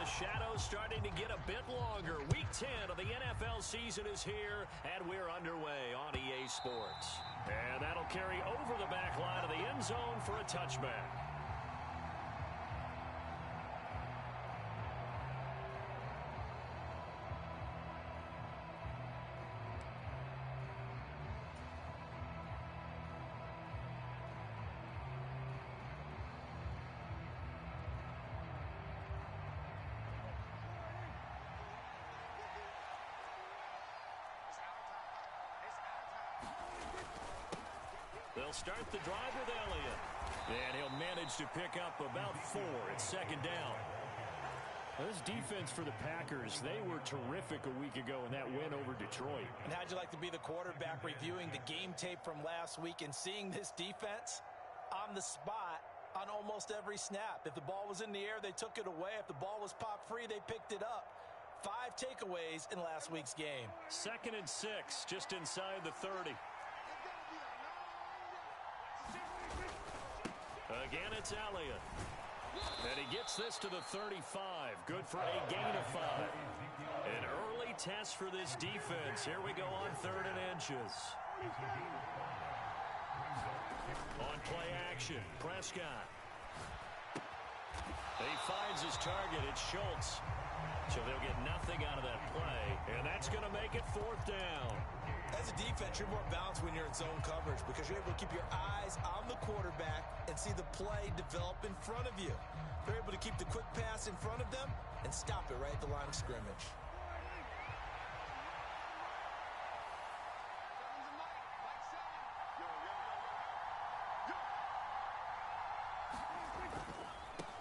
shadows starting to get a bit longer. Week 10 of the NFL season is here, and we're underway on EA Sports. And that'll carry over the back line of the end zone for a touchback. They'll start the drive with Elliott. And he'll manage to pick up about 4 at second down. This defense for the Packers, they were terrific a week ago in that win over Detroit. And how'd you like to be the quarterback reviewing the game tape from last week and seeing this defense on the spot on almost every snap? If the ball was in the air, they took it away. If the ball was pop free, they picked it up. 5 takeaways in last week's game. 2nd and 6, just inside the 30. Again, it's Elliott. And he gets this to the 35. Good for a gain of 5. An early test for this defense. Here we go on 3rd and inches. On play action, Prescott. He finds his target. It's Schultz. So they'll get nothing out of that play. And that's going to make it 4th down. As a defense, you're more balanced when you're in zone coverage because you're able to keep your eyes on the quarterback and see the play develop in front of you. They're able to keep the quick pass in front of them and stop it right at the line of scrimmage.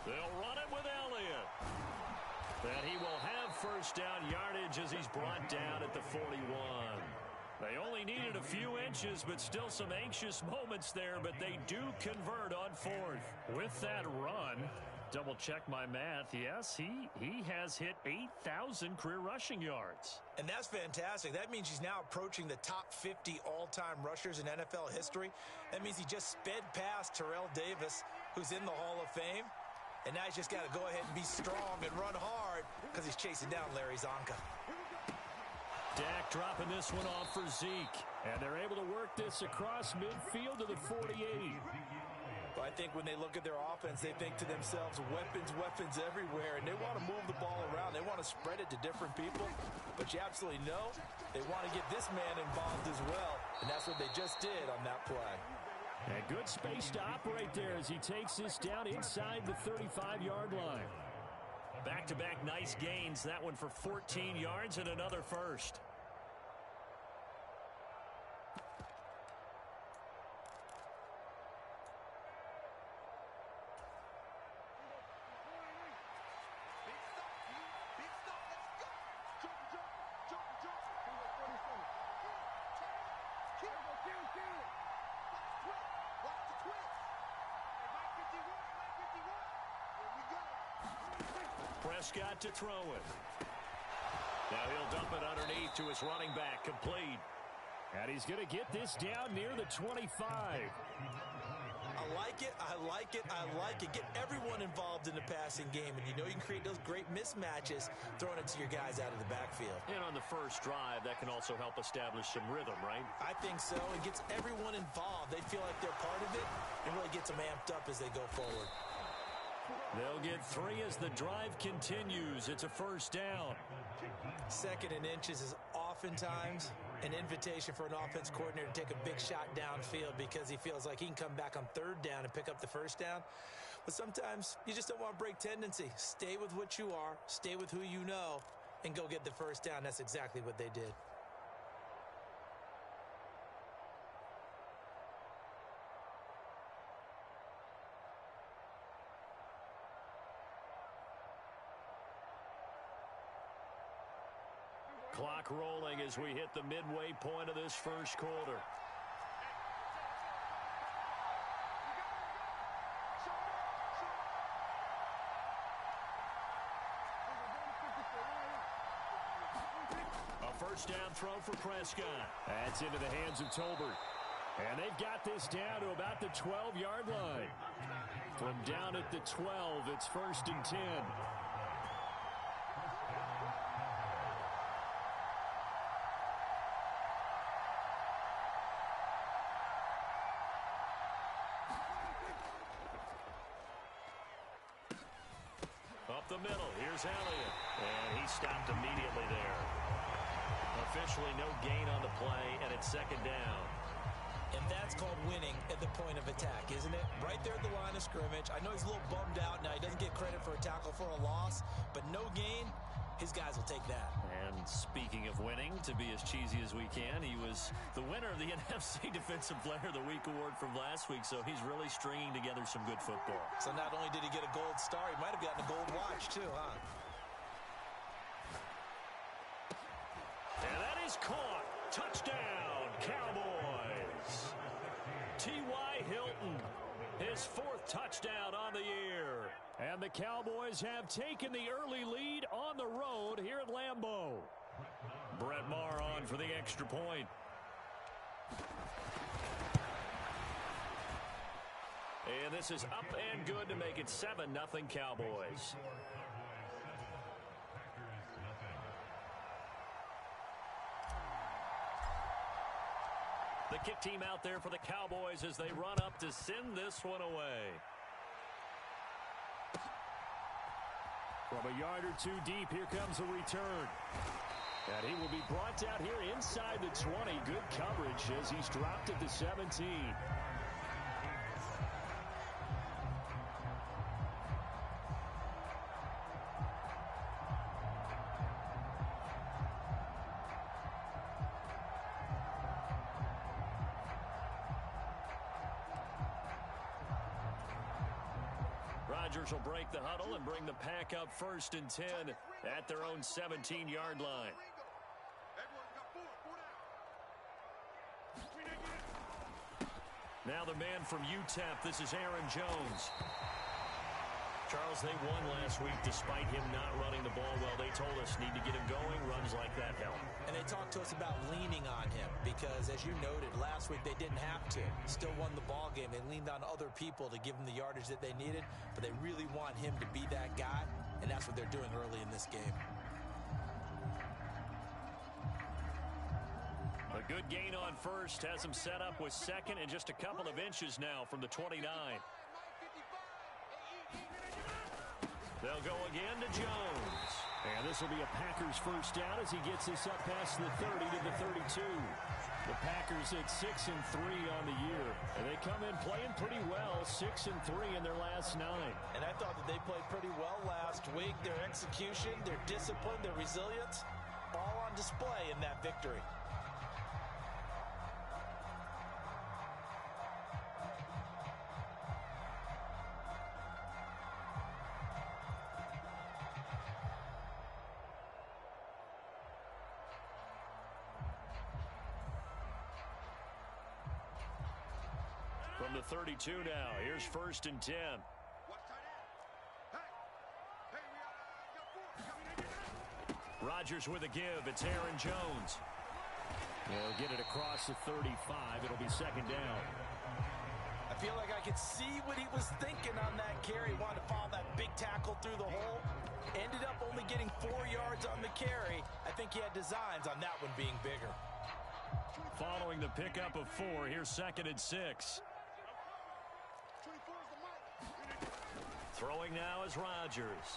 They'll run it with Elliott. And he will have 1st down yardage as he's brought down at the 41. They only needed a few inches, but still some anxious moments there, but they do convert on 4th. With that run, double check my math, yes, he has hit 8,000 career rushing yards. And that's fantastic. That means he's now approaching the top 50 all-time rushers in NFL history. That means he just sped past Terrell Davis, who's in the Hall of Fame. And now he's just got to go ahead and be strong and run hard because he's chasing down Larry Zonka. Dak dropping this one off for Zeke. And they're able to work this across midfield to the 48. Well, I think when they look at their offense, they think to themselves, weapons everywhere. And they want to move the ball around. They want to spread it to different people. But you absolutely know they want to get this man involved as well. And that's what they just did on that play. And good space to operate there as he takes this down inside the 35-yard line. Back-to-back nice gains. That one for 14 yards and another 1st. Prescott to throw it. Now he'll dump it underneath to his running back, complete. And he's going to get this down near the 25. I like it, I like it, I like it. Get everyone involved in the passing game, and you know you can create those great mismatches throwing it to your guys out of the backfield. And on the first drive, that can also help establish some rhythm, right? I think so. It gets everyone involved. They feel like they're part of it and really gets them amped up as they go forward. They'll get 3 as the drive continues. It's a 1st down. 2nd and inches is oftentimes an invitation for an offense coordinator to take a big shot downfield because he feels like he can come back on 3rd down and pick up the 1st down. But sometimes you just don't want to break tendency. Stay with what you are, stay with who you know, and go get the 1st down. That's exactly what they did. Clock rolling as we hit the midway point of this first quarter. A 1st down throw for Prescott. That's into the hands of Tolbert. And they've got this down to about the 12-yard line. From down at the 12, it's 1st and 10. the middle. Here's Elliott. And he stopped immediately there. Officially no gain on the play, and it's second down. And that's called winning at the point of attack, isn't it? Right there at the line of scrimmage. I know he's a little bummed out now. He doesn't get credit for a tackle for a loss, but no gain, his guys will take that. And speaking of winning, to be as cheesy as we can, he was the winner of the NFC Defensive Player of the Week award from last week, so he's really stringing together some good football. So not only did he get a gold star, he might have gotten a gold watch too, huh? And that is caught. Touchdown, Cowboys. T.Y. Hilton, his 4th touchdown on the year. And the Cowboys have taken the early lead on the road here at Lambeau. Brett Maher on for the extra point. And this is up and good to make it 7-0 Cowboys. The kick team out there for the Cowboys as they run up to send this one away. From a yard or two deep, here comes a return. And he will be brought down here inside the 20. Good coverage as he's dropped at the 17. Rodgers will break the huddle and bring the pack up 1st and 10 at their own 17-yard line. Now the man from UTEP, this is Aaron Jones. Charles, they won last week despite him not running the ball well. They told us need to get him going. Runs like that help. And they talked to us about leaning on him because, as you noted, last week they didn't have to. Still won the ball game. They leaned on other people to give them the yardage that they needed, but they really want him to be that guy, and that's what they're doing early in this game. A good gain on 1st has him set up with 2nd and just a couple of inches now from the 29. They'll go again to Jones. And this will be a Packers 1st down as he gets this up past the 30 to the 32. The Packers at 6-3 on the year. And they come in playing pretty well, 6-3 in their last 9. And I thought that they played pretty well last week. Their execution, their discipline, their resilience, all on display in that victory. From the 32 now, here's 1st and 10. Rodgers with a give. It's Aaron Jones. They'll get it across the 35. It'll be 2nd down. I feel like I could see what he was thinking on that carry. Wanted to follow that big tackle through the hole. Ended up only getting 4 yards on the carry. I think he had designs on that one being bigger. Following the pickup of 4, here's 2nd and 6. Throwing now is Rodgers.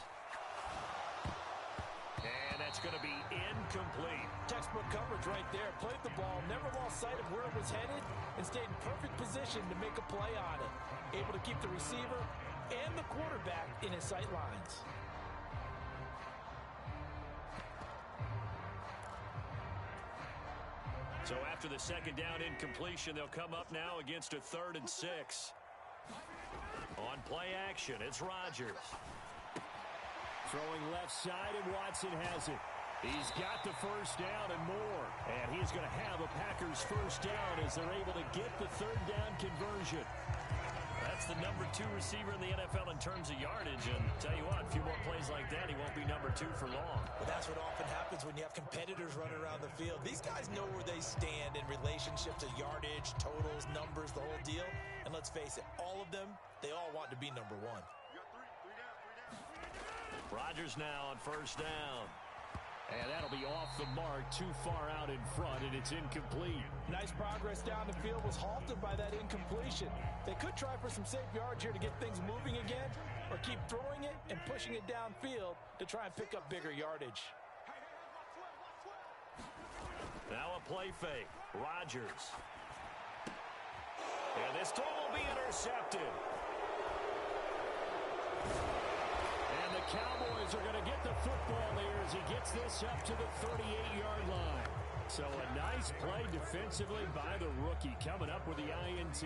And that's going to be incomplete. Textbook coverage right there. Played the ball, never lost sight of where it was headed, and stayed in perfect position to make a play on it. Able to keep the receiver and the quarterback in his sight lines. So after the 2nd down incompletion, they'll come up now against a 3rd and 6. On play action, it's Rodgers. Throwing left side, and Watson has it. He's got the 1st down and more. And he's going to have a Packers 1st down as they're able to get the 3rd down conversion. That's the number 2 receiver in the NFL in terms of yardage. And tell you what, a few more plays like that, he won't be number 2 for long. But that's what often happens when you have competitors running around the field. These guys know where they stand in relationship to yardage, totals, numbers, the whole deal. And let's face it, all of them, they all want to be number 1. Rodgers now on 1st down. And that'll be off the mark, too far out in front, and it's incomplete. Nice progress down the field was halted by that incompletion. They could try for some safe yards here to get things moving again, or keep throwing it and pushing it downfield to try and pick up bigger yardage. Now a play fake. Rodgers. And this throw will be intercepted. And the Cowboys are going to get the football here as he gets this up to the 38-yard line. So a nice play defensively by the rookie coming up with the INT.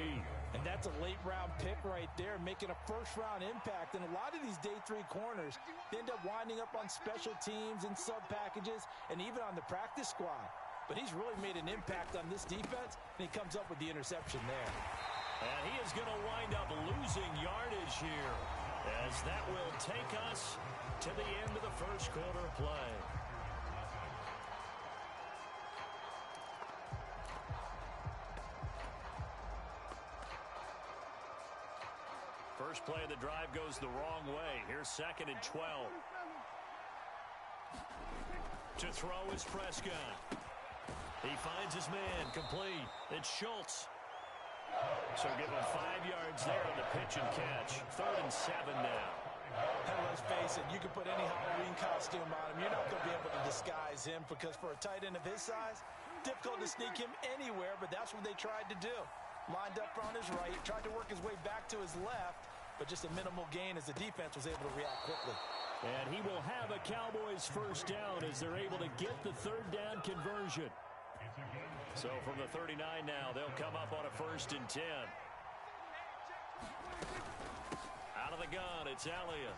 And that's a late-round pick right there, making a first-round impact. And a lot of these day 3 corners end up winding up on special teams and sub-packages and even on the practice squad. But he's really made an impact on this defense, and he comes up with the interception there. And he is going to wind up losing yardage here, as that will take us to the end of the first quarter play. First play of the drive goes the wrong way. Here's 2nd and 12. To throw is Prescott. He finds his man, complete. It's Schultz. So give him 5 yards there on the pitch and catch. 3rd and 7 now. And let's face it, you can put any Halloween costume on him. You're not going to be able to disguise him because for a tight end of his size, difficult to sneak him anywhere, but that's what they tried to do. Lined up on his right, tried to work his way back to his left, but just a minimal gain as the defense was able to react quickly. And he will have a Cowboys first down as they're able to get the 3rd down conversion. So from the 39 now, they'll come up on a 1st and 10. Out of the gun, it's Elliott.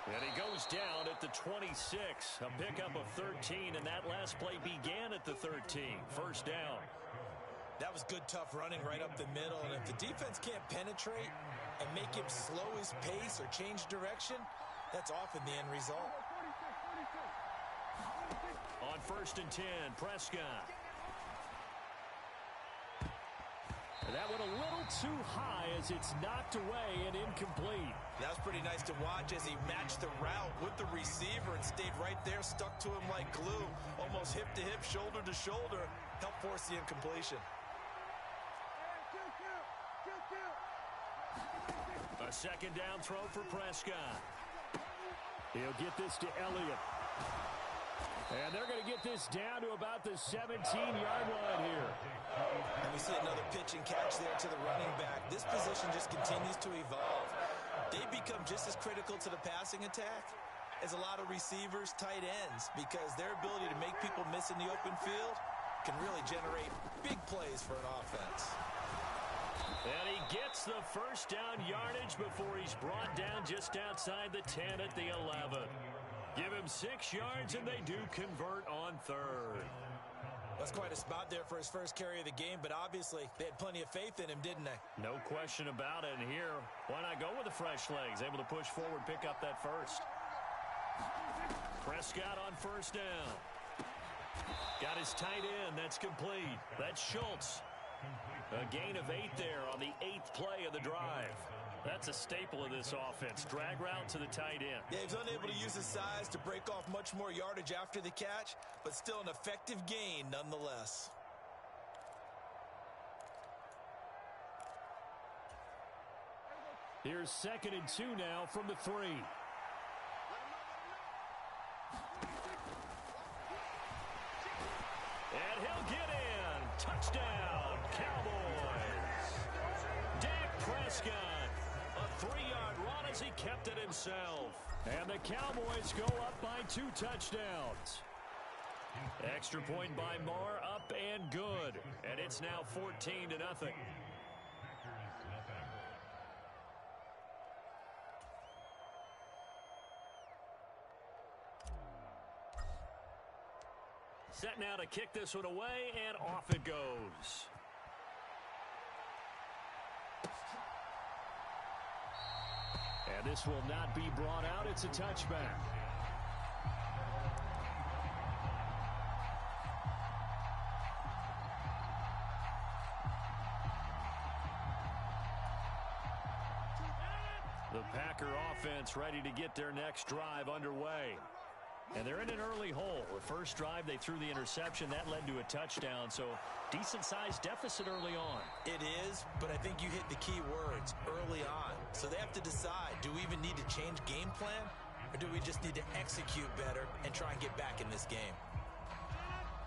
And he goes down at the 26. A pickup of 13, and that last play began at the 13. First down. That was good, tough running right up the middle, and if the defense can't penetrate and make him slow his pace or change direction, that's often the end result. On 1st and 10, Prescott. And that went a little too high as it's knocked away and incomplete. That was pretty nice to watch as he matched the route with the receiver and stayed right there, stuck to him like glue, almost hip to hip, shoulder to shoulder, helped force the incompletion. A 2nd down throw for Prescott. He'll get this to Elliott. And they're going to get this down to about the 17-yard line here. And we see another pitch and catch there to the running back. This position just continues to evolve. They become just as critical to the passing attack as a lot of receivers, tight ends, because their ability to make people miss in the open field can really generate big plays for an offense. And he gets the first down yardage before he's brought down just outside the 10 at the 11. Give him 6 yards, and they do convert on 3rd. That's quite a spot there for his first carry of the game, but obviously they had plenty of faith in him, didn't they? No question about it. And here, why not go with the fresh legs? Able to push forward, pick up that first. Prescott on 1st down. Got his tight end. That's complete. That's Schultz. A gain of 8 there on the 8th play of the drive. That's a staple of this offense. Drag route to the tight end. Yeah, he's unable to use his size to break off much more yardage after the catch, but still an effective gain nonetheless. Here's 2nd and 2 now from the 3. And he'll get in. Touchdown, Cowboys. Dak Prescott. A 3-yard run as he kept it himself. And the Cowboys go up by 2 touchdowns. Extra point by Moore, up and good. And it's now 14-0. Set now to kick this one away, and off it goes. And this will not be brought out. It's a touchback. The Packer offense ready to get their next drive underway. And they're in an early hole. The first drive, they threw the interception. That led to a touchdown, so decent-sized deficit early on. It is, but I think you hit the key words, early on. So they have to decide, do we even need to change game plan, or do we just need to execute better and try and get back in this game?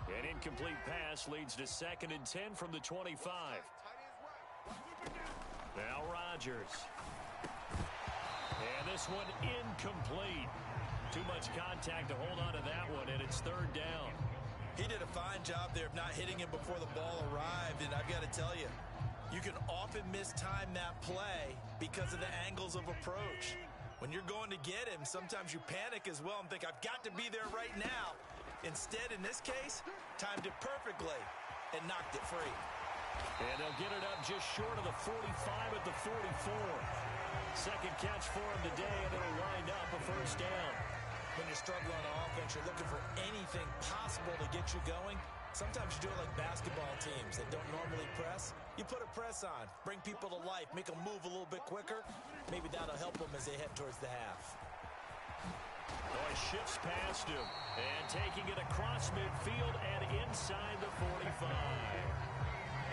An incomplete pass leads to 2nd and 10 from the 25. Now Rodgers. And this one incomplete. Too much contact to hold on to that one, and it's 3rd down. He did a fine job there of not hitting him before the ball arrived, and I've got to tell you, you can often mistime that play because of the angles of approach. When you're going to get him, sometimes you panic as well and think, I've got to be there right now. Instead, in this case, timed it perfectly and knocked it free. And they'll get it up just short of the 45 at the 44. Second catch for him today, and it'll wind up a 1st down. When you're struggling on offense, you're looking for anything possible to get you going. Sometimes you do it like basketball teams that don't normally press. You put a press on, bring people to life, make them move a little bit quicker. Maybe that'll help them as they head towards the half. Oh, he shifts past him and taking it across midfield and inside the 45.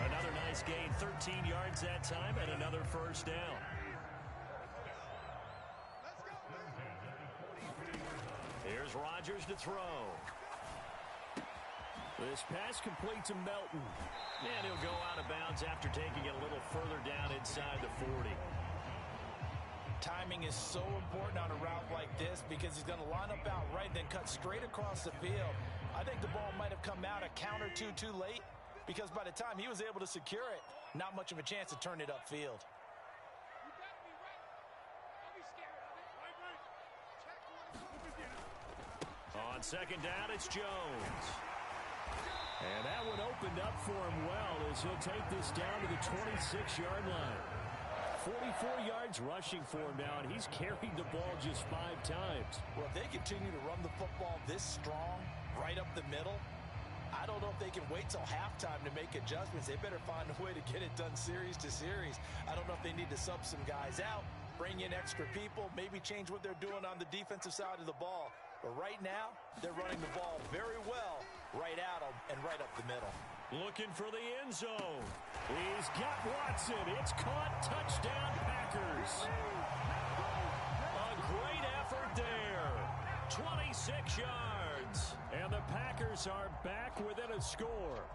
Another nice gain, 13 yards that time, and another 1st down. Here's Rodgers to throw. This pass complete to Melton. And he'll go out of bounds after taking it a little further down inside the 40. Timing is so important on a route like this because he's going to line up out right, then cut straight across the field. I think the ball might have come out a count or two too late because by the time he was able to secure it, not much of a chance to turn it upfield. On 2nd down, it's Jones. And that one opened up for him well as he'll take this down to the 26-yard line. 44 yards rushing for him now, and he's carried the ball just 5 times. Well, if they continue to run the football this strong, right up the middle, I don't know if they can wait till halftime to make adjustments. They better find a way to get it done series to series. I don't know if they need to sub some guys out, bring in extra people, maybe change what they're doing on the defensive side of the ball. But right now, they're running the ball very well right at them and right up the middle. Looking for the end zone. He's got Watson. It's caught. Touchdown, Packers. A great effort there. 26 yards. And the Packers are back within a score.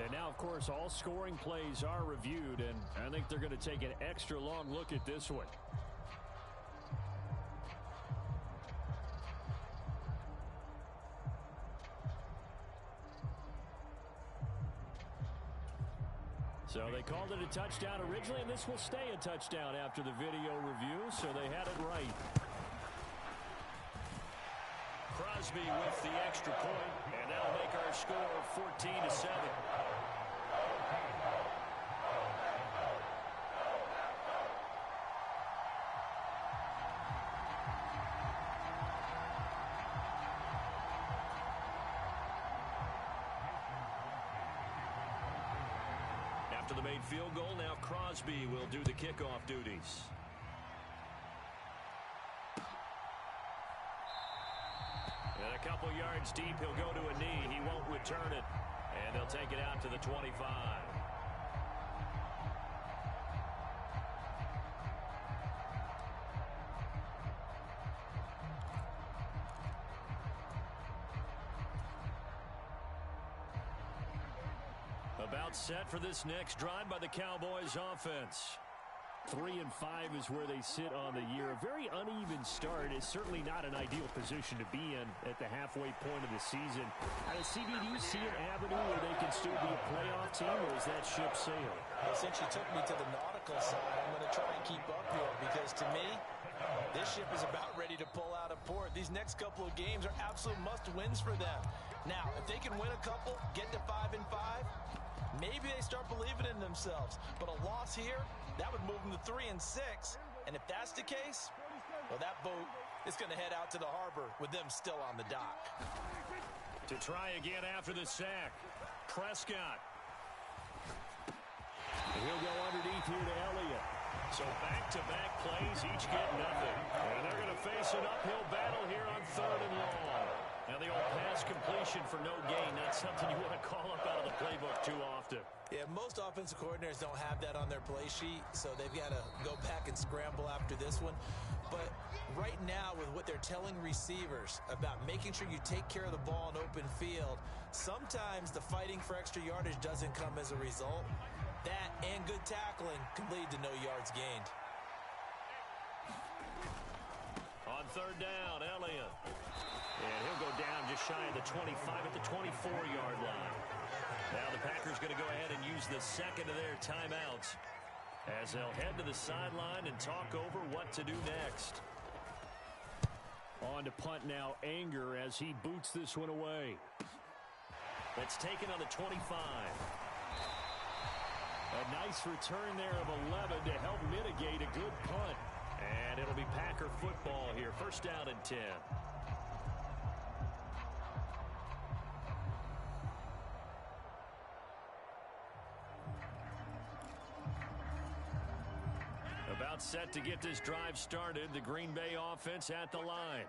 And now, of course, all scoring plays are reviewed, and I think they're going to take an extra long look at this one. So they called it a touchdown originally, and this will stay a touchdown after the video review, so they had it right. Crosby with the extra point, and that'll make our score 14-7. After the made field goal, now Crosby will do the kickoff duties. And a couple yards deep, he'll go to a knee. He won't return it. And they'll take it out to the 25. About set for this next drive by the Cowboys offense. 3-5 is where they sit on the year. A very uneven start is certainly not an ideal position to be in at the halfway point of the season. Out of CB, do you see an avenue where they can still be a playoff team, or is that ship sailed? Well, since you took me to the nautical side, I'm going to try and keep up here because to me, this ship is about ready to pull out of port. These next couple of games are absolute must-wins for them. Now, if they can win a couple, get to 5-5, maybe they start believing in themselves. But a loss here, that would move them to 3-6. And if that's the case, well, that boat is going to head out to the harbor with them still on the dock. To try again after the sack, Prescott. And he'll go underneath here to Elliott. So back-to-back plays, each get nothing. And they're going to face an uphill battle here on 3rd and long. Now the old pass completion for no gain, not something you want to call up out of the playbook too often. Yeah, most offensive coordinators don't have that on their play sheet, so they've got to go back and scramble after this one. But right now, with what they're telling receivers about making sure you take care of the ball in open field, sometimes the fighting for extra yardage doesn't come as a result. That and good tackling can lead to no yards gained. On 3rd down, Elliott. And he'll go down just shy of the 25 at the 24-yard line. Now the Packers going to go ahead and use the second of their timeouts as they'll head to the sideline and talk over what to do next. On to punt now, Anger as he boots this one away. That's taken on the 25. A nice return there of 11 to help mitigate a good punt. And it'll be Packer football here. 1st down and 10. About set to get this drive started. The Green Bay offense at the line.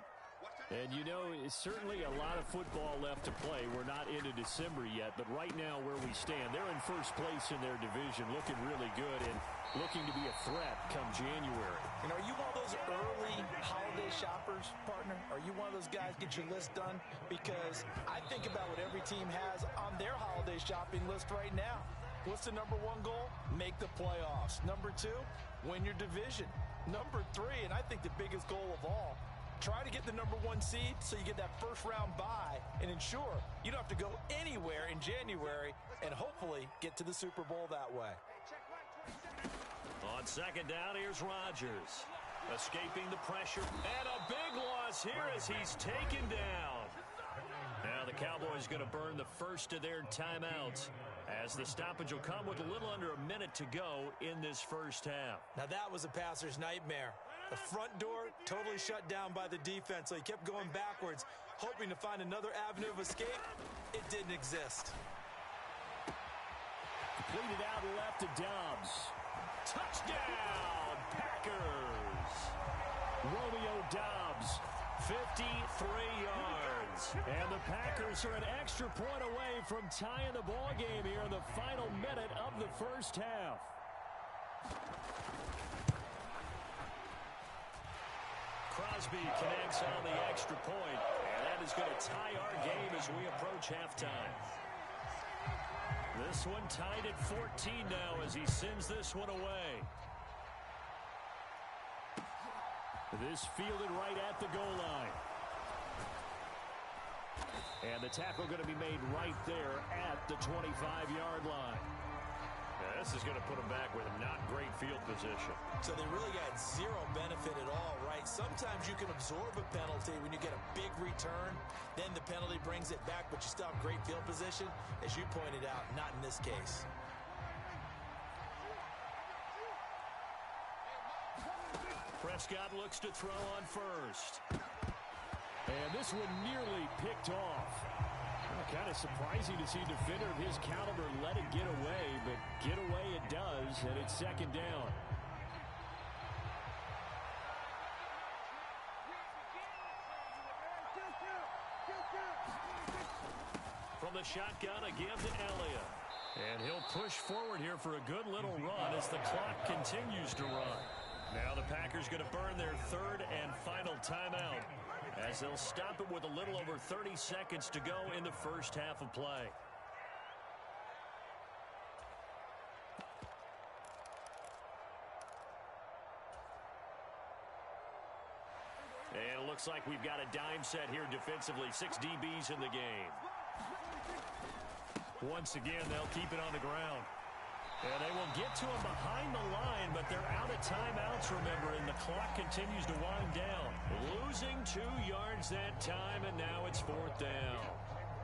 And you know, it's certainly a lot of football left to play. We're not into December yet, but right now where we stand, they're in first place in their division, looking really good and looking to be a threat come January. And are you one of those early holiday shoppers, partner? Are you one of those guys get your list done? Because I think about what every team has on their holiday shopping list right now. What's the #1 goal? Make the playoffs. #2, win your division. #3, and I think the biggest goal of all, try to get the #1 seed so you get that first-round bye and ensure you don't have to go anywhere in January and hopefully get to the Super Bowl that way. On 2nd down, here's Rodgers. Escaping the pressure. And a big loss here as he's taken down. Now the Cowboys going to burn the first of their timeouts as the stoppage will come with a little under a minute to go in this first half. Now that was a passer's nightmare. The front door totally shut down by the defense, so he kept going backwards, hoping to find another avenue of escape. It didn't exist. Completed out left to Dobbs. Touchdown, Packers! Romeo Dobbs, 53 yards. and the Packers are an extra point away from tying the ball game here in the final minute of the first half. Crosby connects on the extra point, and that is going to tie our game as we approach halftime. This one tied at 14 now as he sends this one away. This fielded right at the goal line. And the tackle going to be made right there at the 25-yard line. Now, this is going to put him back with a not great field position. So they really got zero benefit at all, right? Sometimes you can absorb a penalty when you get a big return. Then the penalty brings it back, but you still have great field position. As you pointed out, not in this case. Prescott looks to throw on first. And this one nearly picked off. Kind of surprising to see a defender of his caliber let it get away, but get away it does, and it's 2nd down. From the shotgun again to Elliott. And he'll push forward here for a good little run as the clock continues to run. Now the Packers going to burn their 3rd and final timeout as they'll stop it with a little over 30 seconds to go in the first half of play. And it looks like we've got a dime set here defensively. 6 DBs in the game. Once again, they'll keep it on the ground. And they will get to him behind the line, but they're out of timeouts, remember, and the clock continues to wind down. Losing 2 yards that time, and now it's 4th down.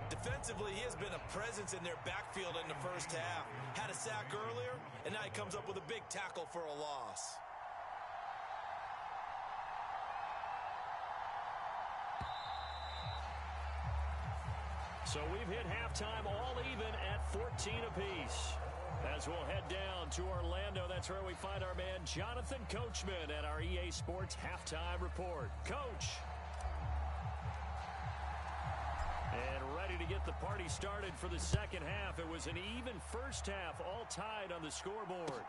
Defensively, he has been a presence in their backfield in the first half. Had a sack earlier, and now he comes up with a big tackle for a loss. So we've hit halftime all even at 14 apiece. As we'll head down to Orlando, that's where we find our man Jonathan Coachman at our EA Sports Halftime Report. Coach. And ready to get the party started for the second half. It was an even first half, all tied on the scoreboard.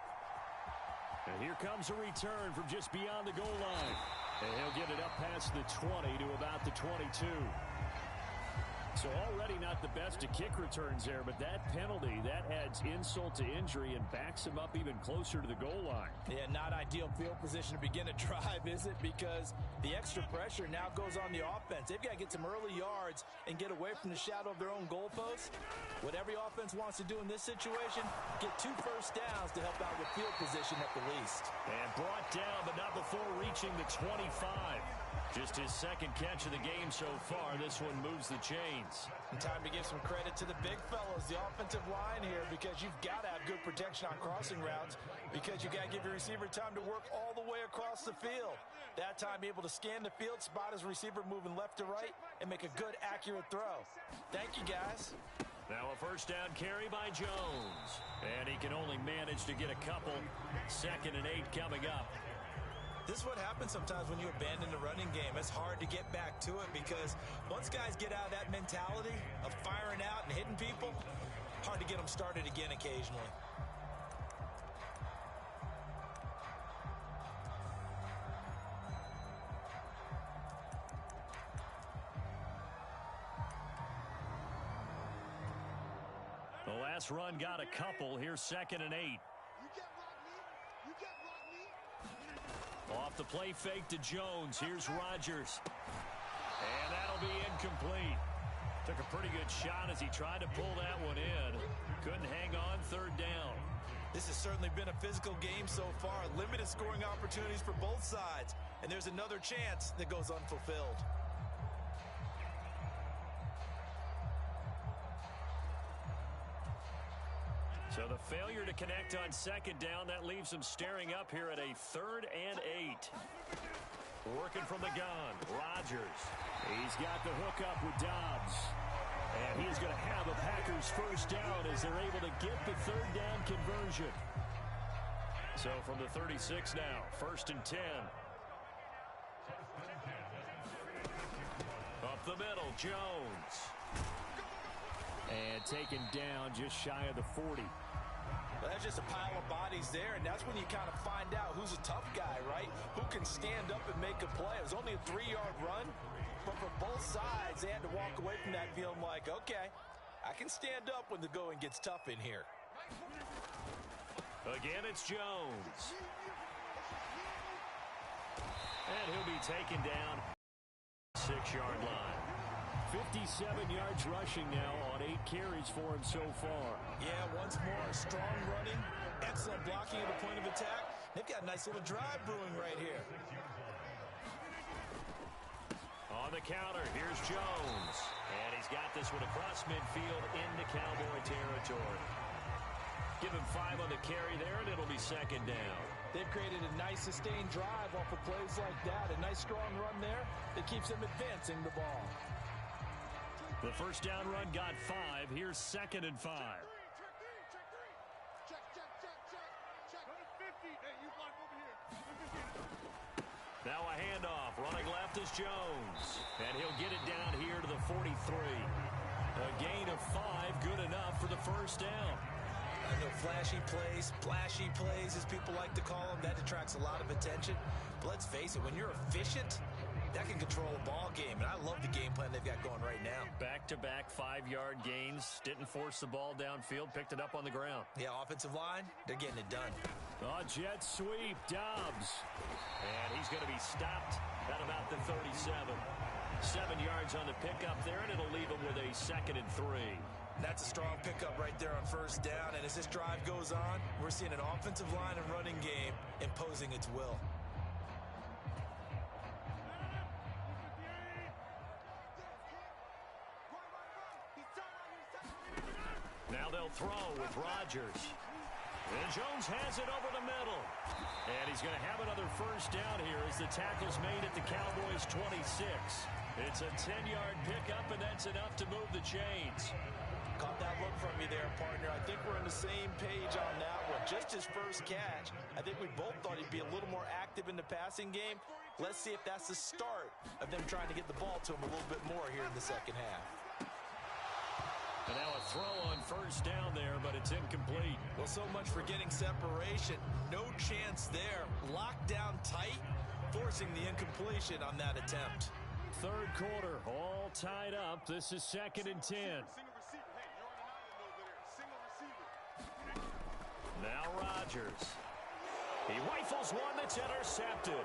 And here comes a return from just beyond the goal line. And he'll get it up past the 20 to about the 22. So already not the best of kick returns there, but that penalty, that adds insult to injury and backs him up even closer to the goal line. Yeah, not ideal field position to begin a drive, is it? Because the extra pressure now goes on the offense. They've got to get some early yards and get away from the shadow of their own goalpost. What every offense wants to do in this situation, get 2 first downs to help out with field position at the least. And brought down, but not before reaching the 25. Just his second catch of the game so far. This one moves the chains. And time to give some credit to the big fellas, the offensive line here, because you've got to have good protection on crossing routes, because you've got to give your receiver time to work all the way across the field. That time, be able to scan the field, spot his receiver moving left to right, and make a good, accurate throw. Thank you, guys. Now a first down carry by Jones. And he can only manage to get a couple. 2nd and 8 coming up. This is what happens sometimes when you abandon the running game. It's hard to get back to it because once guys get out of that mentality of firing out and hitting people, hard to get them started again occasionally. The last run got a couple. Here's 2nd and 8. Off the play fake to Jones. Here's Rodgers. And that'll be incomplete. Took a pretty good shot as he tried to pull that one in. Couldn't hang on. 3rd down. This has certainly been a physical game so far. Limited scoring opportunities for both sides. And there's another chance that goes unfulfilled. So the failure to connect on 2nd down, that leaves him staring up here at a 3rd and 8. Working from the gun, Rodgers. He's got the hook up with Dobbs. And he's going to have a Packers first down as they're able to get the 3rd down conversion. So from the 36 now, 1st and 10. Up the middle, Jones. And taken down just shy of the 40. Well, that's just a pile of bodies there, and that's when you kind of find out who's a tough guy, right? Who can stand up and make a play. It was only a 3-yard run, but for both sides, they had to walk away from that feeling like, okay, I can stand up when the going gets tough in here. Again, it's Jones. And he'll be taken down 6-yard line. 57 yards rushing now on 8 carries for him so far. Yeah, once more, strong running, excellent blocking at the point of attack. They've got a nice little drive brewing right here. On the counter, here's Jones. And he's got this one across midfield into Cowboy territory. Give him 5 on the carry there, and it'll be 2nd down. They've created a nice sustained drive off of plays like that. A nice strong run there that keeps them advancing the ball. The first down run got 5. Here's 2nd and 5. Now a handoff. Running left is Jones. And he'll get it down here to the 43. A gain of 5. Good enough for the first down. I know flashy plays, as people like to call them, that attracts a lot of attention. But let's face it, when you're efficient, that can control a ball game, and I love the game plan they've got going right now. Back-to-back 5-yard gains. Didn't force the ball downfield. Picked it up on the ground. Yeah, offensive line, they're getting it done. Jet sweep, Dobbs. And he's going to be stopped at about the 37. 7 yards on the pickup there, and it'll leave him with a 2nd and 3. That's a strong pickup right there on first down, and as this drive goes on, we're seeing an offensive line and running game imposing its will. Now they'll throw with Rodgers. And Jones has it over the middle. And he's going to have another first down here as the tackle's made at the Cowboys' 26. It's a 10-yard pickup, and that's enough to move the chains. Caught that look from you there, partner. I think we're on the same page on that one. Just his first catch, I think we both thought he'd be a little more active in the passing game. Let's see if that's the start of them trying to get the ball to him a little bit more here in the second half. And now a throw on first down there, but it's incomplete. Well, so much for getting separation. No chance there. Locked down tight, forcing the incompletion on that attempt. Third quarter, all tied up. This is 2nd and 10. Now Rodgers. He rifles one that's intercepted.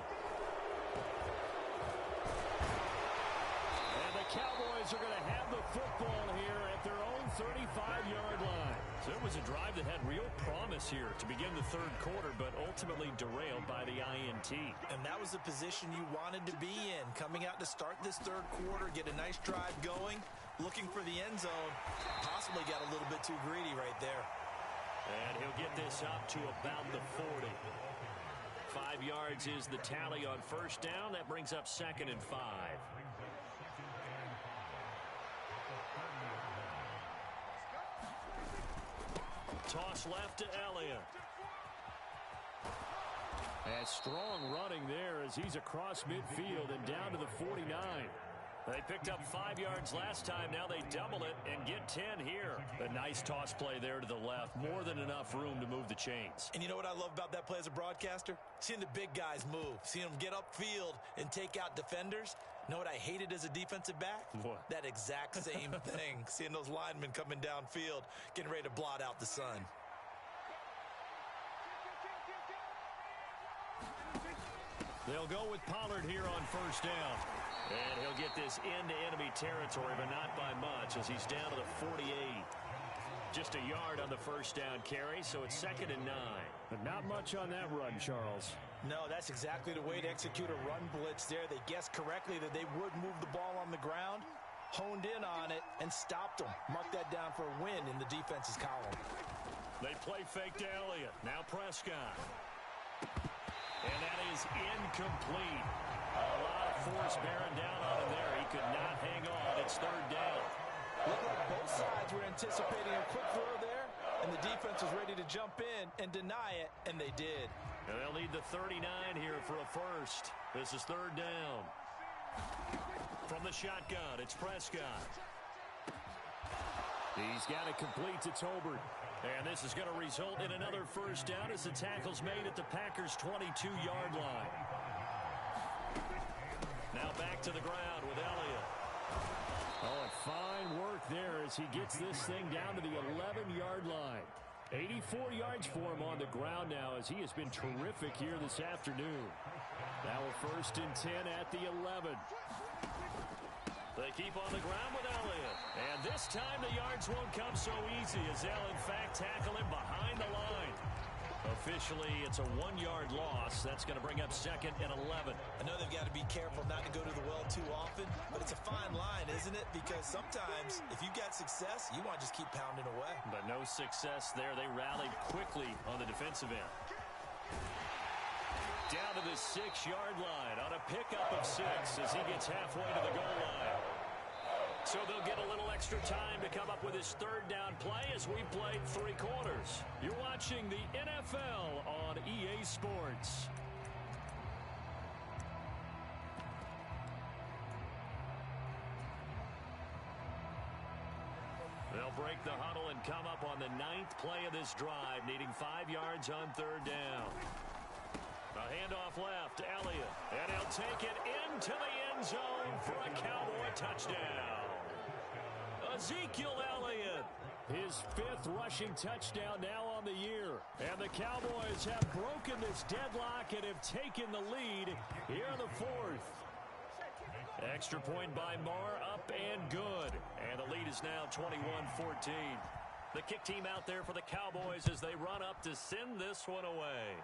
And the Cowboys are going to have the football here at their own 35-yard line. So it was a drive that had real promise here to begin the third quarter, but ultimately derailed by the INT. And that was the position you wanted to be in. Coming out to start this third quarter, get a nice drive going, looking for the end zone. Possibly got a little bit too greedy right there. And he'll get this up to about the 40. 5 yards is the tally on first down. That brings up 2nd and 5. Toss left to Elliott. And strong running there as he's across midfield and down to the 49. They picked up 5 yards last time. Now they double it and get 10 here. A nice toss play there to the left. More than enough room to move the chains. And you know what I love about that play as a broadcaster? Seeing the big guys move. Seeing them get upfield and take out defenders. You know what I hated as a defensive back? What? That exact same thing. Seeing those linemen coming downfield, getting ready to blot out the sun. They'll go with Pollard here on first down. And he'll get this into enemy territory, but not by much as he's down to the 48. Just a yard on the first down carry, so it's 2nd and 9. But not much on that run, Charles. No, that's exactly the way to execute a run blitz there. They guessed correctly that they would move the ball on the ground, honed in on it, and stopped them. Mark that down for a win in the defense's column. They play fake to Elliott. Now Prescott. And that is incomplete. A lot of force bearing down on him there. He could not hang on. It's 3rd down. Looked like both sides were anticipating a quick throw there, and the defense was ready to jump in and deny it, and they did. And they'll need the 39 here for a first. This is 3rd down. From the shotgun, it's Prescott. He's got it complete to Tolbert. And this is going to result in another first down as the tackle's made at the Packers' 22-yard line. Now back to the ground with Elliott. Oh, and fine work there as he gets this thing down to the 11-yard line. 84 yards for him on the ground now as he has been terrific here this afternoon. Now a 1st and 10 at the 11. They keep on the ground with Elliott. And this time the yards won't come so easy as they'll in fact tackle him behind the line. Officially, it's a 1-yard loss. That's going to bring up 2nd and 11. I know they've got to be careful not to go to the well too often, but it's a fine line, isn't it? Because sometimes if you got success, you want to just keep pounding away. But no success there. They rallied quickly on the defensive end. Down to the 6-yard line on a pickup of 6 as he gets halfway to the goal line. So they'll get a little extra time to come up with his 3rd down play as we played 3 quarters. You're watching the NFL on EA Sports. They'll break the huddle and come up on the 9th play of this drive, needing 5 yards on 3rd down. A handoff left to Elliott, and he'll take it into the end zone for a Cowboy touchdown. Ezekiel Elliott, his 5th rushing touchdown now on the year. And the Cowboys have broken this deadlock and have taken the lead here in the 4th. Extra point by Marr, up and good. And the lead is now 21-14. The kick team out there for the Cowboys as they run up to send this one away.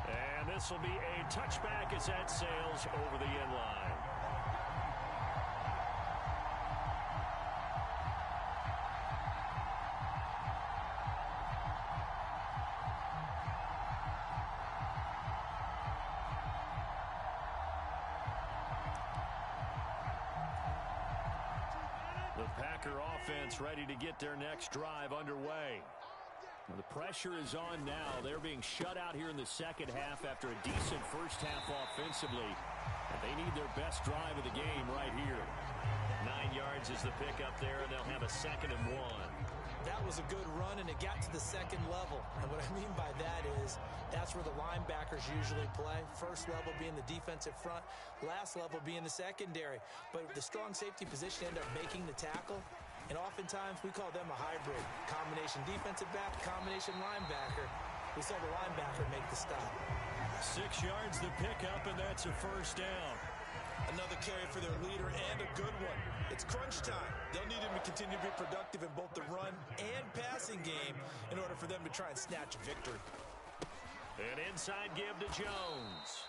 And this will be a touchback as that sails over the end line. The Packer offense ready to get their next drive underway. Well, the pressure is on now. They're being shut out here in the second half after a decent first half offensively. And they need their best drive of the game right here. 9 yards is the pickup there, and they'll have a 2nd and 1. That was a good run, and it got to the second level. And what I mean by that is that's where the linebackers usually play. First level being the defensive front, last level being the secondary. But the strong safety position ended up making the tackle. And oftentimes we call them a hybrid. Combination defensive back, combination linebacker. We saw the linebacker make the stop. 6 yards the pickup, and that's a first down. Another carry for their leader, and a good one. It's crunch time. They'll need him to continue to be productive in both the run and passing game in order for them to try and snatch a victory. An inside give to Jones.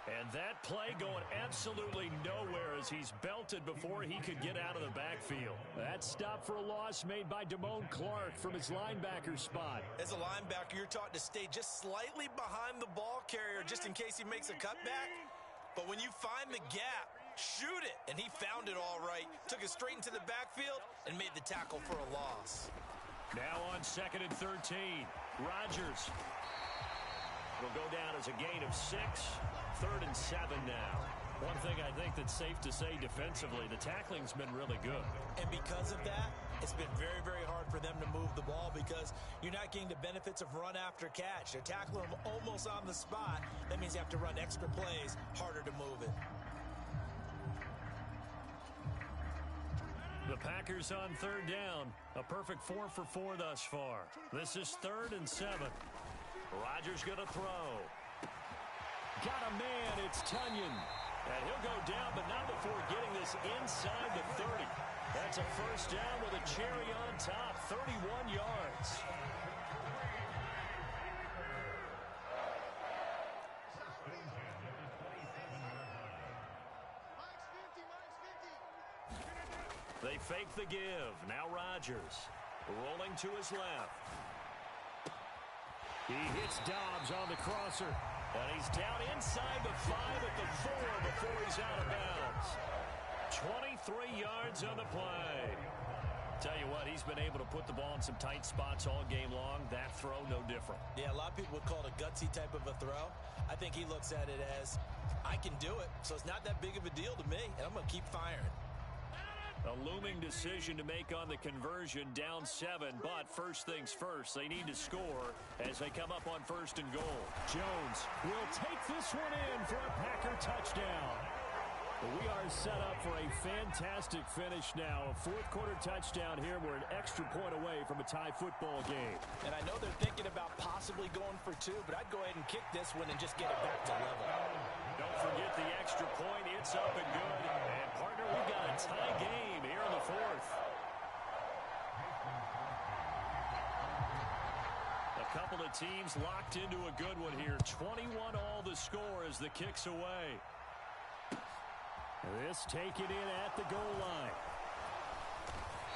And that play going absolutely nowhere as he's belted before he could get out of the backfield. That stop for a loss made by Damone Clark from his linebacker spot. As a linebacker, you're taught to stay just slightly behind the ball carrier just in case he makes a cutback. But when you find the gap, shoot it. And he found it all right. Took it straight into the backfield and made the tackle for a loss. Now on 2nd and 13. Rodgers. It'll go down as a gain of 6. 3rd and 7 now. One thing I think that's safe to say defensively, the tackling's been really good. And because of that, it's been very, very hard for them to move the ball because you're not getting the benefits of run after catch. They're tackling them almost on the spot. That means you have to run extra plays, harder to move it. The Packers on 3rd down. A perfect 4 for 4 thus far. This is 3rd and 7. Rodgers gonna throw. Got a man, it's Tunyon. And he'll go down, but not before getting this inside the 30. That's a first down with a cherry on top, 31 yards. They fake the give. Now Rodgers rolling to his left. He hits Dobbs on the crosser. And he's down inside the 5 at the 4 before he's out of bounds. 23 yards on the play. Tell you what, he's been able to put the ball in some tight spots all game long. That throw, no different. Yeah, a lot of people would call it a gutsy type of a throw. I think he looks at it as, I can do it, so it's not that big of a deal to me, and I'm going to keep firing. A looming decision to make on the conversion, down 7, but first things first, they need to score as they come up on 1st and goal. Jones will take this one in for a Packer touchdown. We are set up for a fantastic finish now. A 4th quarter touchdown here. We're an extra point away from a tie football game. And I know they're thinking about possibly going for 2, but I'd go ahead and kick this one and just get it back to level. Don't forget the extra point. It's up and good. And partner, we've got a tie game here in the 4th. A couple of teams locked into a good one here. 21 all the score as the kick's away. This taken in at the goal line.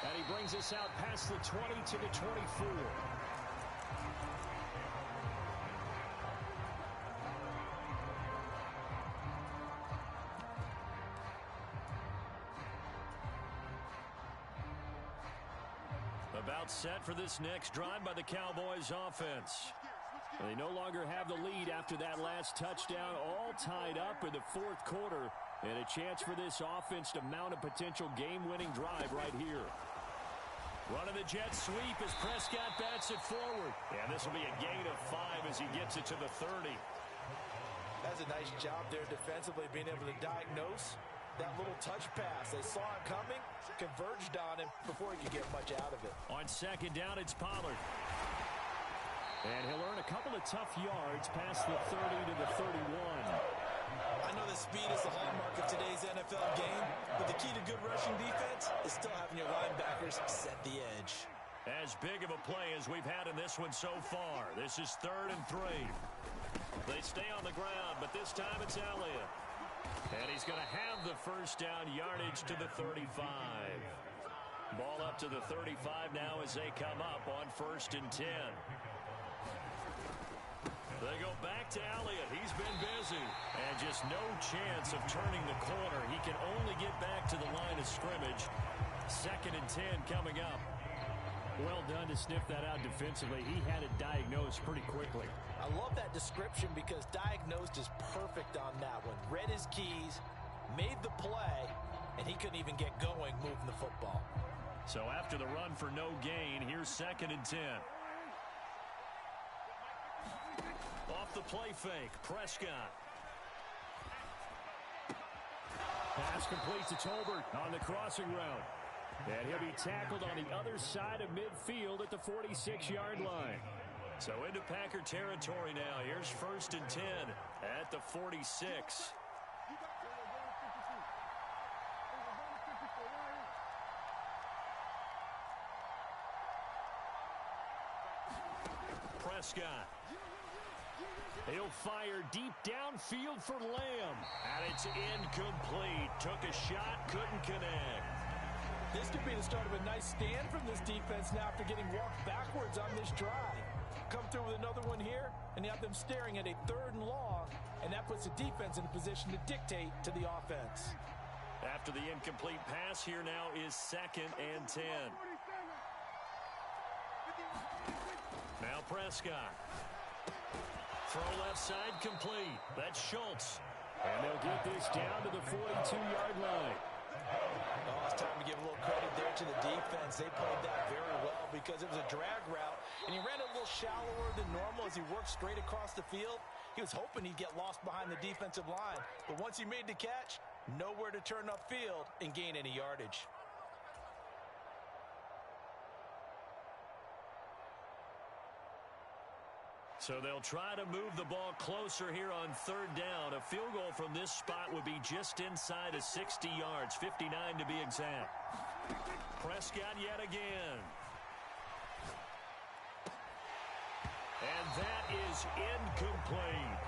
And he brings us out past the 20 to the 24. About set for this next drive by the Cowboys offense. They no longer have the lead after that last touchdown, all tied up in the 4th quarter. And a chance for this offense to mount a potential game-winning drive right here. Running the jet sweep as Prescott bats it forward. And this will be a gain of 5 as he gets it to the 30. That's a nice job there defensively, being able to diagnose that little touch pass. They saw it coming, converged on him before he could get much out of it. On 2nd down, it's Pollard. And he'll earn a couple of tough yards past the 30 to the 31. I know that speed is the hallmark of today's NFL game, but the key to good rushing defense is still having your linebackers set the edge. As big of a play as we've had in this one so far. This is 3rd and 3. They stay on the ground, but this time it's Elliott. And he's going to have the first down yardage to the 35. Ball up to the 35 now as they come up on 1st and 10. They go back to Elliott. He's been busy. And just no chance of turning the corner. He can only get back to the line of scrimmage. 2nd and 10 coming up. Well done to sniff that out defensively. He had it diagnosed pretty quickly. I love that description because diagnosed is perfect on that one. Read his keys, made the play, and he couldn't even get going moving the football. So after the run for no gain, here's 2nd and 10. Off the play fake, Prescott. Pass complete to Tolbert on the crossing route. And he'll be tackled on the other side of midfield at the 46-yard line. So into Packer territory now. Here's 1st and 10 at the 46. Prescott. He'll fire deep downfield for Lamb. And it's incomplete. Took a shot, couldn't connect. This could be the start of a nice stand from this defense now after getting walked backwards on this drive. Come through with another one here, and you have them staring at a 3rd and long, and that puts the defense in a position to dictate to the offense. After the incomplete pass, here now is 2nd and 10. Now Prescott. Throw left side complete. That's Schultz. And they'll get this down to the 42-yard line. Oh, it's time to give a little credit there to the defense. They played that very well because it was a drag route, and he ran a little shallower than normal as he worked straight across the field. He was hoping he'd get lost behind the defensive line, but once he made the catch, nowhere to turn upfield and gain any yardage. So they'll try to move the ball closer here on 3rd down. A field goal from this spot would be just inside of 60 yards, 59 to be exact. Prescott yet again. And that is incomplete.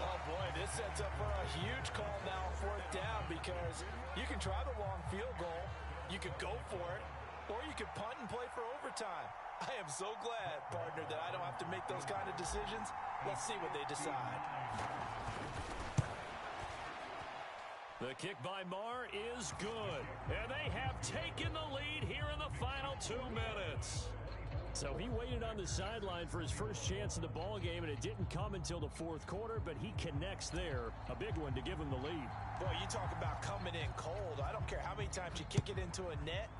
Oh, boy, this sets up for a huge call now on 4th down because you can try the long field goal, you could go for it, or you could punt and play for overtime. I am so glad, partner, that I don't have to make those kind of decisions. Let's see what they decide. The kick by Marr is good. And they have taken the lead here in the final 2 minutes. So he waited on the sideline for his first chance in the ball game, and it didn't come until the 4th quarter, but he connects there. A big one to give him the lead. Boy, you talk about coming in cold. I don't care how many times you kick it into a net.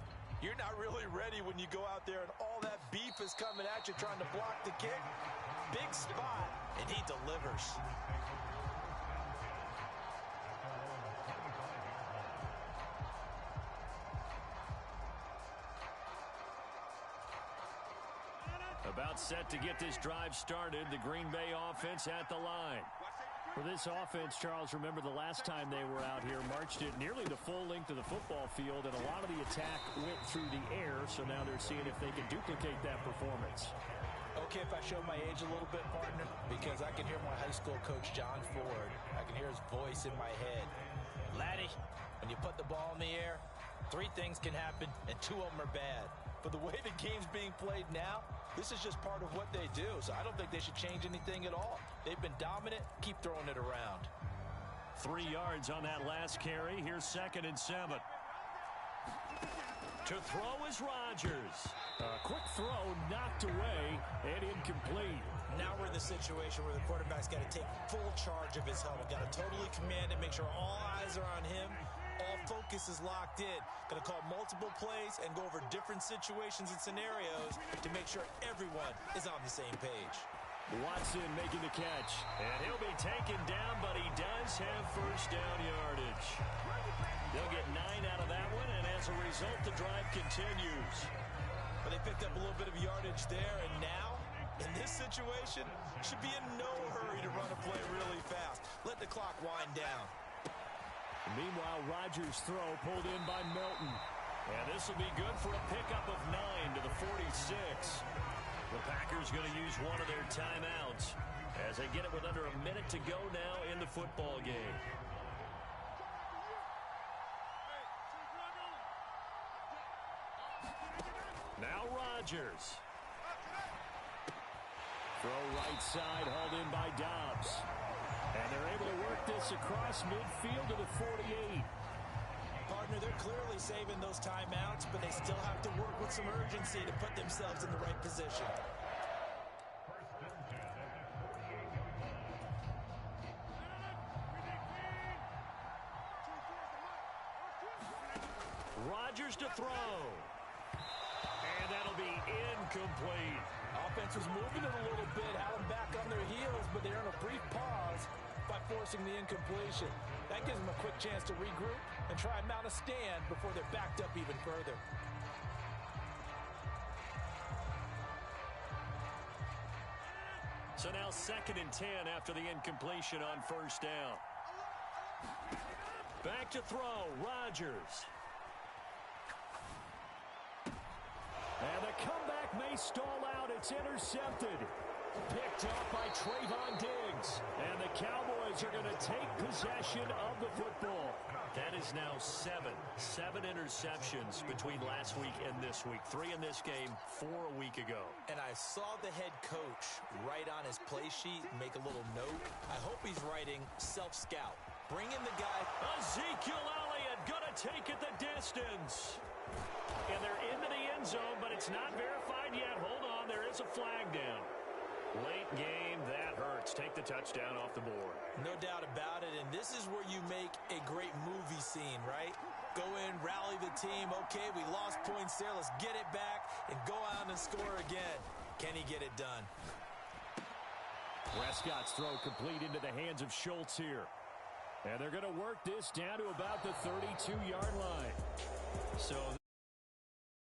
You're not really ready when you go out there and all that beef is coming at you trying to block the kick. Big spot, and he delivers. About set to get this drive started. The Green Bay offense at the line. For this offense, Charles, remember the last time they were out here, marched it nearly the full length of the football field, and a lot of the attack went through the air, so now they're seeing if they can duplicate that performance. Okay, if I show my age a little bit, partner, because I can hear my high school coach, John Ford. I can hear his voice in my head. Laddie, when you put the ball in the air, 3 things can happen, and 2 of them are bad. But the way the game's being played now, this is just part of what they do, so I don't think they should change anything at all. They've been dominant. Keep throwing it around. 3 yards on that last carry. Here's 2nd and 7. To throw is Rodgers. A quick throw knocked away and incomplete. Now we're in the situation where the quarterback's got to take full charge of his helmet. Got to totally command it, make sure all eyes are on him. All focus is locked in. Going to call multiple plays and go over different situations and scenarios to make sure everyone is on the same page. Watson making the catch. And he'll be taken down, but he does have 1st down yardage. They'll get 9 out of that one, and as a result, the drive continues. But they picked up a little bit of yardage there, and now, in this situation, should be in no hurry to run a play really fast. Let the clock wind down. Meanwhile, Rodgers' throw pulled in by Melton. And this will be good for a pickup of 9 to the 46. The Packers going to use one of their timeouts as they get it with under a minute to go now in the football game. Now Rodgers. Throw right side, hauled in by Dobbs. And they're able to work this across midfield to the 48. partner. They're clearly saving those timeouts, but they still have to work with some urgency to put themselves in the right position. Rodgers to throw. And that'll be incomplete. Offense was moving it a little bit, had them back on their heels, but they earned a brief pause by forcing the incompletion. That gives them a quick chance to regroup and try and mount a stand before they're backed up even further. So now 2nd and 10 after the incompletion on first down. Back to throw, Rodgers. And the comeback may stall out. It's intercepted. Picked off by Trayvon Diggs. And the Cowboys are going to take possession of the football. That is now 7 interceptions between last week and this week. 3 in this game, 4 a week ago. And I saw the head coach write on his play sheet, make a little note. I hope he's writing self-scout. Bring in the guy. Ezekiel Elliott going to take it the distance. And they're into the end zone, but it's not verified yet. Hold on, there is a flag down. Late game, that hurts. Take the touchdown off the board. No doubt about it, and this is where you make a great movie scene, right? Go in, rally the team. Okay, we lost points there. Let's get it back and go out and score again. Can he get it done? Prescott's throw complete into the hands of Schultz here. And they're going to work this down to about the 32-yard line. So